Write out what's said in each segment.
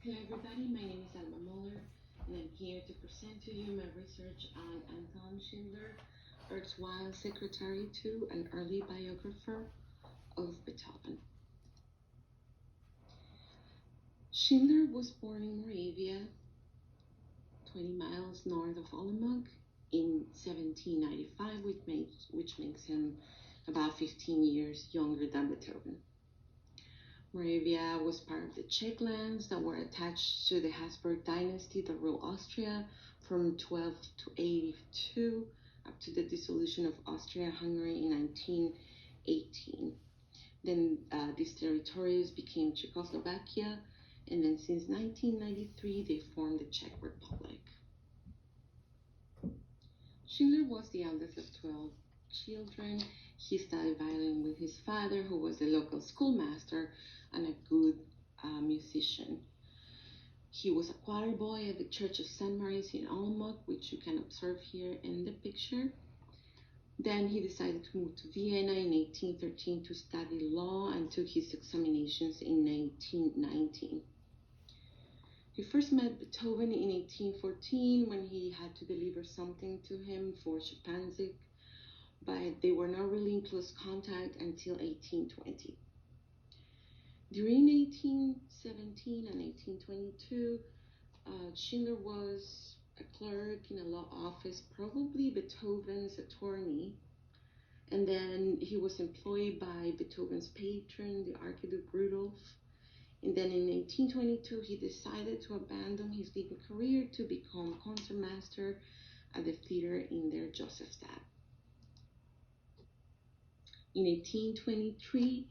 Hello everybody, my name is Alma Muller and I'm here to present to you my research on Anton Schindler, erstwhile secretary to an early biographer of Beethoven. Schindler was born in Moravia, 20 miles north of Olomouc, in 1795, which makes him about 15 years younger than Beethoven. Moravia was part of the Czech lands that were attached to the Habsburg dynasty that ruled Austria from 1282 up to the dissolution of Austria-Hungary in 1918. Then these territories became Czechoslovakia, and then since 1993 they formed the Czech Republic. Schindler was the eldest of 12 children. He studied violin with his father, who was a local schoolmaster and a good musician. He was a choir boy at the Church of St. Mary's in Olomouc, which you can observe here in the picture. Then he decided to move to Vienna in 1813 to study law and took his examinations in 1819. He first met Beethoven in 1814 when he had to deliver something to him for Schimpanzig, but they were not really in close contact until 1820. During 1817 and 1822, Schindler was a clerk in a law office, probably Beethoven's attorney, and then he was employed by Beethoven's patron, the Archduke Rudolf. And then in 1822, he decided to abandon his legal career to become concertmaster at the theater in their Josephstadt. In 1823,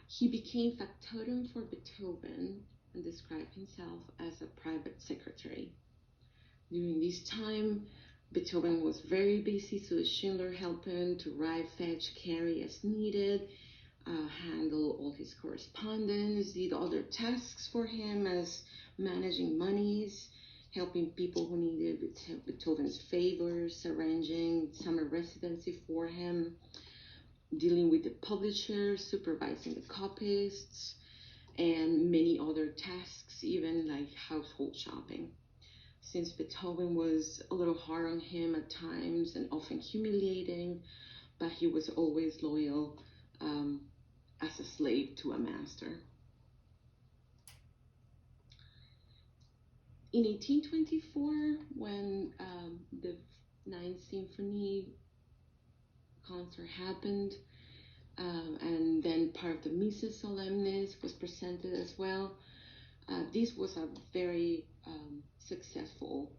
he became factotum for Beethoven and described himself as a private secretary. During this time, Beethoven was very busy, so Schindler helped him to write, fetch, carry as needed, handle all his correspondence, did other tasks for him as managing monies, helping people who needed Beethoven's favors, arranging summer residency for him, dealing with the publishers, supervising the copyists, and many other tasks, even like household shopping. Since Beethoven was a little hard on him at times and often humiliating, but he was always loyal as a slave to a master. In 1824, when the Ninth Symphony concert happened, and then part of the Missa Solemnis was presented as well. This was a very successful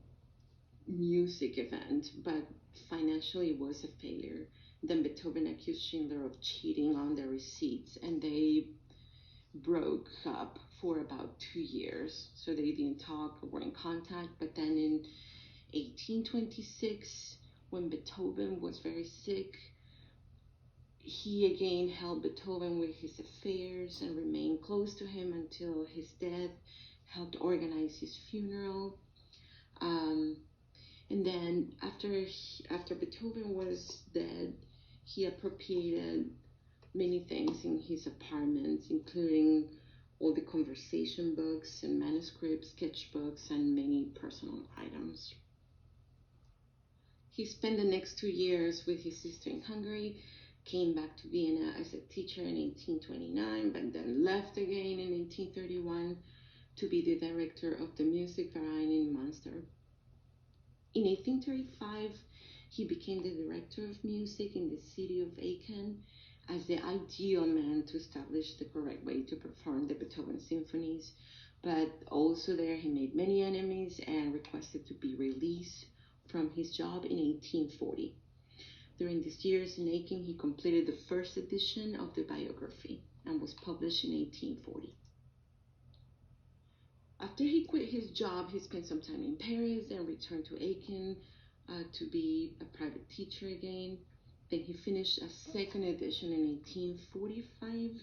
music event, but financially it was a failure. Then Beethoven accused Schindler of cheating on the receipts, and they broke up for about 2 years. So they didn't talk or were in contact. But then in 1826, when Beethoven was very sick, he again helped Beethoven with his affairs and remained close to him until his death, helped organize his funeral. And then after Beethoven was dead, he appropriated many things in his apartment, including all the conversation books and manuscripts, sketchbooks, and many personal items. He spent the next 2 years with his sister in Hungary, came back to Vienna as a teacher in 1829, but then left again in 1831 to be the director of the music verein in Munster. In 1835, he became the director of music in the city of Aachen as the ideal man to establish the correct way to perform the Beethoven symphonies, but also there he made many enemies and requested to be released from his job in 1840. During these years in Aachen, he completed the first edition of the biography and was published in 1840. After he quit his job, he spent some time in Paris and returned to Aachen to be a private teacher again. Then he finished a second edition in 1845.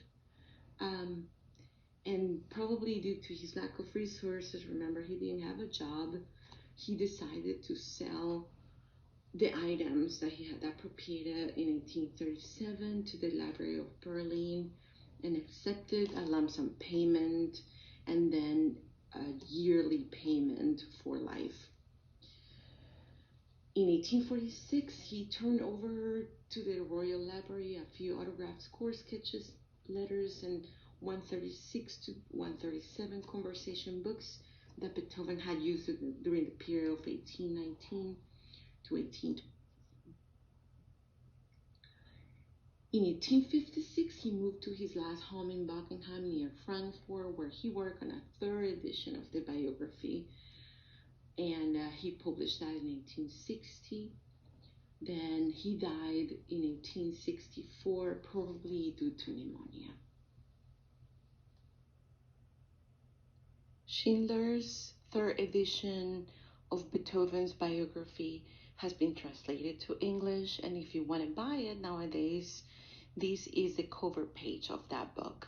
And probably due to his lack of resources, remember he didn't have a job, he decided to sell the items that he had appropriated in 1837 to the Library of Berlin and accepted a lump sum payment, and then a yearly payment for life. In 1846, he turned over to the Royal Library a few autographed score sketches, letters, and 136 to 137 conversation books that Beethoven had used during the period of 1819 to 1820. In 1856, he moved to his last home in Buckingham near Frankfurt, where he worked on a third edition of the biography, and he published that in 1860. Then he died in 1864, probably due to pneumonia. Schindler's third edition of Beethoven's biography has been translated to English, and if you want to buy it nowadays, this is the cover page of that book.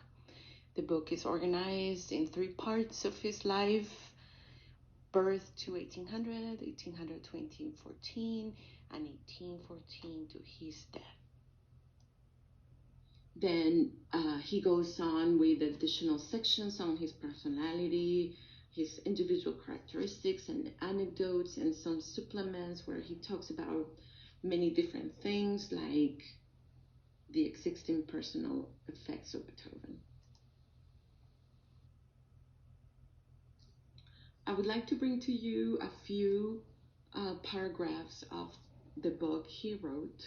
The book is organized in three parts of his life: birth to 1800, 1800 to 1814, and 1814 to his death. Then he goes on with additional sections on his personality, his individual characteristics and anecdotes, and some supplements where he talks about many different things like the existing personal effects of Beethoven. I would like to bring to you a few paragraphs of the book he wrote.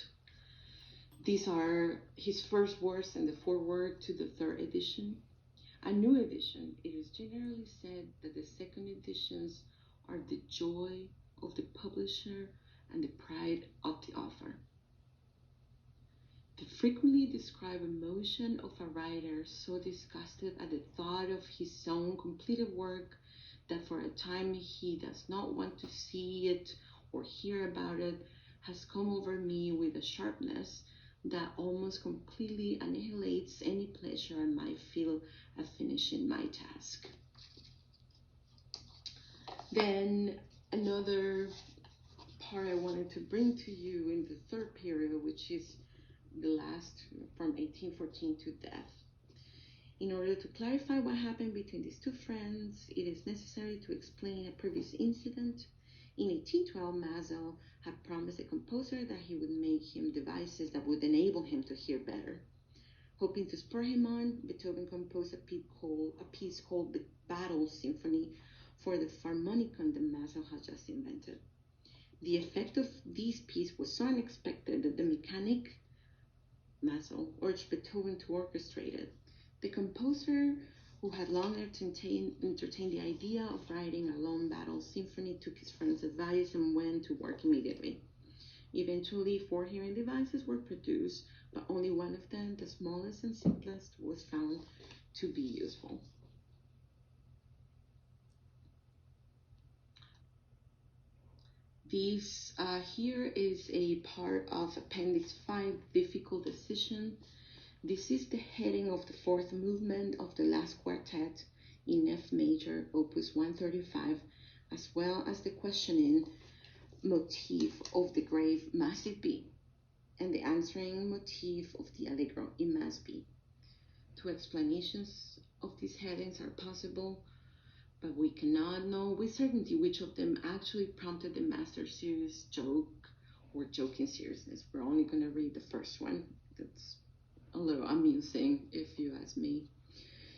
These are his first words in the foreword to the third edition. A new edition. It is generally said that the second editions are the joy of the publisher and the pride of the author. The frequently described emotion of a writer so disgusted at the thought of his own completed work that for a time he does not want to see it or hear about it has come over me with a sharpness that almost completely annihilates any pleasure I might feel at finishing my task. Then another part I wanted to bring to you in the third period, which is the last from 1814 to death. In order to clarify what happened between these two friends, it is necessary to explain a previous incident. In 1812, Mazel had promised the composer that he would make him devices that would enable him to hear better. Hoping to spur him on, Beethoven composed a piece called the Battle Symphony for the harmonicon that Mazel had just invented. The effect of this piece was so unexpected that the mechanic, Mazel, urged Beethoven to orchestrate it. The composer, who had long entertained the idea of writing a lone battle symphony, took his friend's advice and went to work immediately. Eventually, 4 hearing devices were produced, but only one of them, the smallest and simplest, was found to be useful. This here is a part of Appendix 5, Difficult Decision. This is the heading of the fourth movement of the last quartet in F major, opus 135, as well as the questioning motif of the grave Must It Be, and the answering motif of the Allegro, It Must Be. 2 explanations of these headings are possible, but we cannot know with certainty which of them actually prompted the master's serious joke or joking seriousness. We're only going to read the first one. That's a little amusing, if you ask me.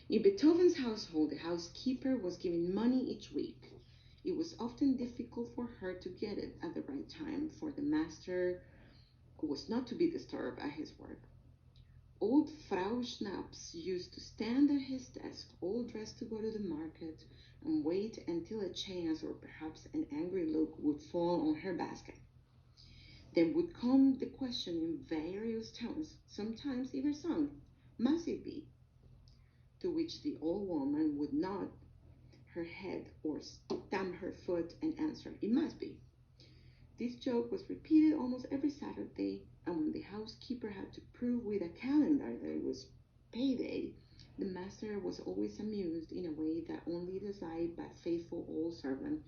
In Beethoven's household, the housekeeper was given money each week. It was often difficult for her to get it at the right time, for the master was not to be disturbed at his work. Old Frau Schnaps used to stand at his desk, all dressed to go to the market, and wait until a chance or perhaps an angry look would fall on her basket. Then would come the question in various tones, sometimes even sung, Must it be? To which the old woman would nod her head or stamp her foot and answer, It must be. This joke was repeated almost every Saturday, and when the housekeeper had to prove with a calendar that it was payday, the master was always amused in a way that only the sight by a faithful old servant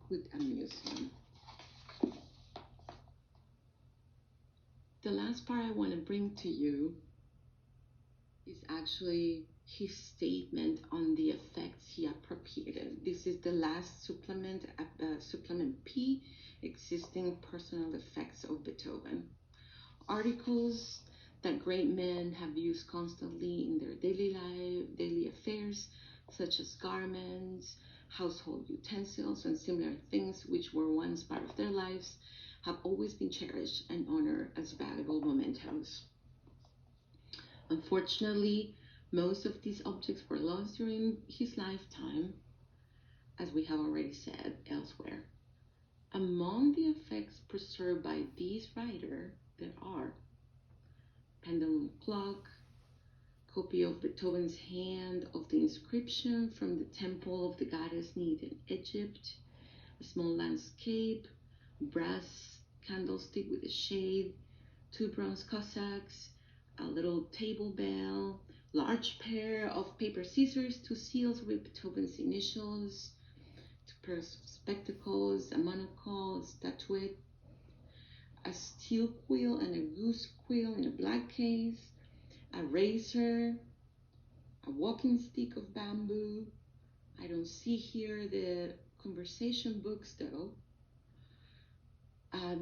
could amuse him. The last part I want to bring to you is actually his statement on the effects he appropriated. This is the last supplement, supplement P, existing personal effects of Beethoven. Articles that great men have used constantly in their daily life, daily affairs, such as garments, household utensils, and similar things which were once part of their lives, have always been cherished and honored as valuable mementos. Unfortunately, most of these objects were lost during his lifetime, as we have already said elsewhere. Among the effects preserved by this writer, there are pendulum clock, copy of Beethoven's hand of the inscription from the temple of the goddess Neith in Egypt, a small landscape, brass candlestick with a shade, 2 bronze Cossacks, a little table bell, large pair of paper scissors, 2 seals with Beethoven's initials, 2 pairs of spectacles, a monocle, a statuette, a steel quill and a goose quill in a black case, a razor, a walking stick of bamboo. I don't see here the conversation books though.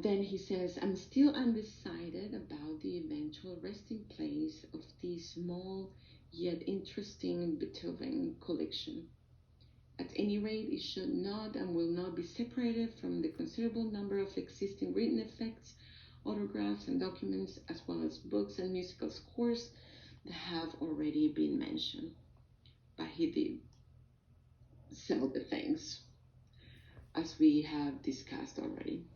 Then he says, I'm still undecided about the eventual resting place of this small yet interesting Beethoven collection. At any rate, it should not and will not be separated from the considerable number of existing written effects, autographs, and documents, as well as books and musical scores that have already been mentioned. But he did sell the things, as we have discussed already.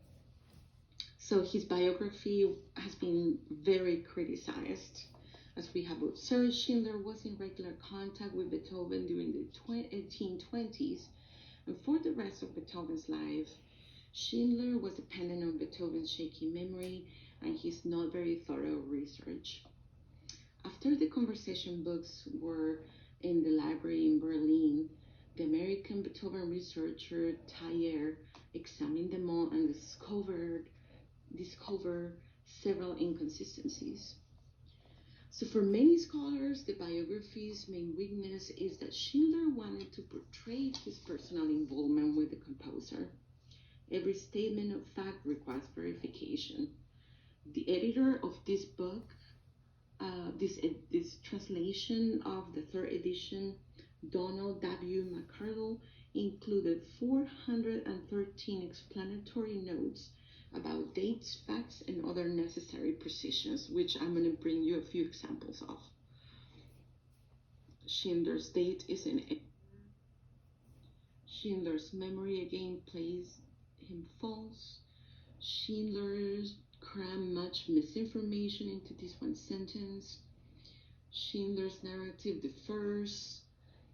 So his biography has been very criticized. As we have observed, Schindler was in regular contact with Beethoven during the 1820s, and for the rest of Beethoven's life, Schindler was dependent on Beethoven's shaky memory and his not very thorough research. After the conversation books were in the library in Berlin, the American Beethoven researcher Thayer examined them all and discovered several inconsistencies. So for many scholars, the biography's main weakness is that Schindler wanted to portray his personal involvement with the composer. Every statement of fact requires verification. The editor of this book, this translation of the third edition, Donald W. McCardle, included 413 explanatory notes about dates, facts, and other necessary precisions, which I'm going to bring you a few examples of. Schindler's date is in error. Schindler's memory again plays him false. Schindler's crammed much misinformation into this one sentence. Schindler's narrative differs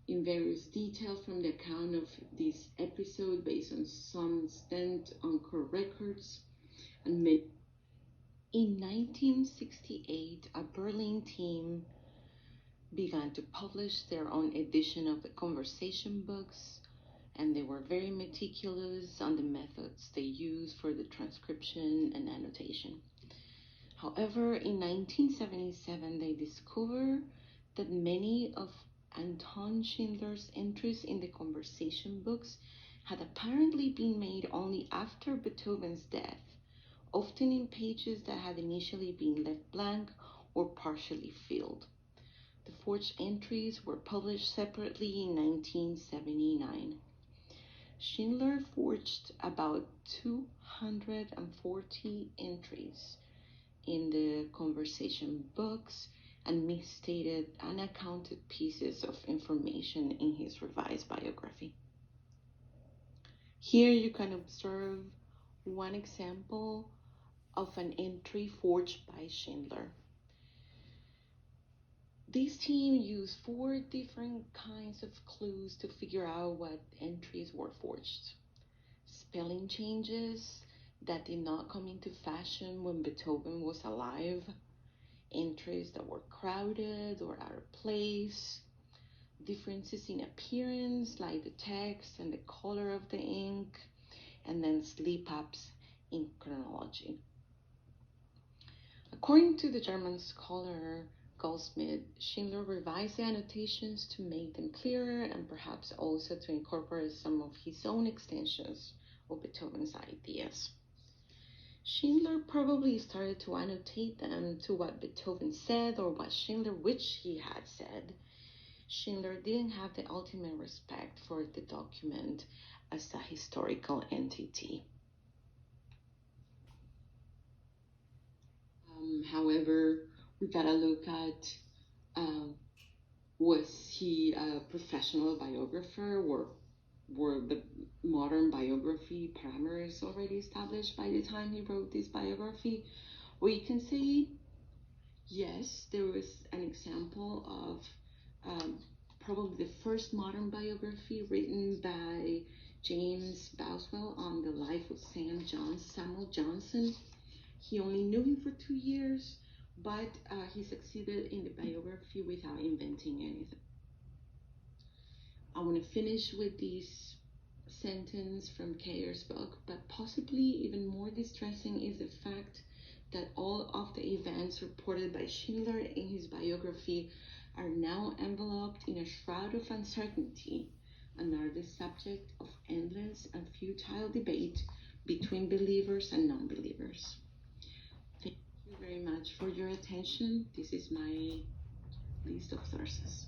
in various details from the account of this episode based on some extent on court records. And in 1968, a Berlin team began to publish their own edition of the conversation books, and they were very meticulous on the methods they used for the transcription and annotation. However, in 1977, they discovered that many of Anton Schindler's entries in the conversation books had apparently been made only after Beethoven's death, often in pages that had initially been left blank or partially filled. The forged entries were published separately in 1979. Schindler forged about 240 entries in the conversation books and misstated unaccounted pieces of information in his revised biography. Here you can observe one example of an entry forged by Schindler. This team used 4 different kinds of clues to figure out what entries were forged. Spelling changes that did not come into fashion when Beethoven was alive, entries that were crowded or out of place, differences in appearance like the text and the color of the ink, and then slip-ups in chronology. According to the German scholar Goldsmith, Schindler revised the annotations to make them clearer and perhaps also to incorporate some of his own extensions of Beethoven's ideas. Schindler probably started to annotate them to what Beethoven said or what Schindler wished he had said. Schindler didn't have the ultimate respect for the document as a historical entity. However, we gotta look at was he a professional biographer, or were the modern biography parameters already established by the time he wrote this biography? We can say yes, there was an example of probably the first modern biography written by James Boswell on the life of Samuel Johnson. He only knew him for 2 years, but he succeeded in the biography without inventing anything. I want to finish with this sentence from Kayer's book, but possibly even more distressing is the fact that all of the events reported by Schindler in his biography are now enveloped in a shroud of uncertainty and are the subject of endless and futile debate between believers and non-believers. Thank you very much for your attention. This is my list of sources.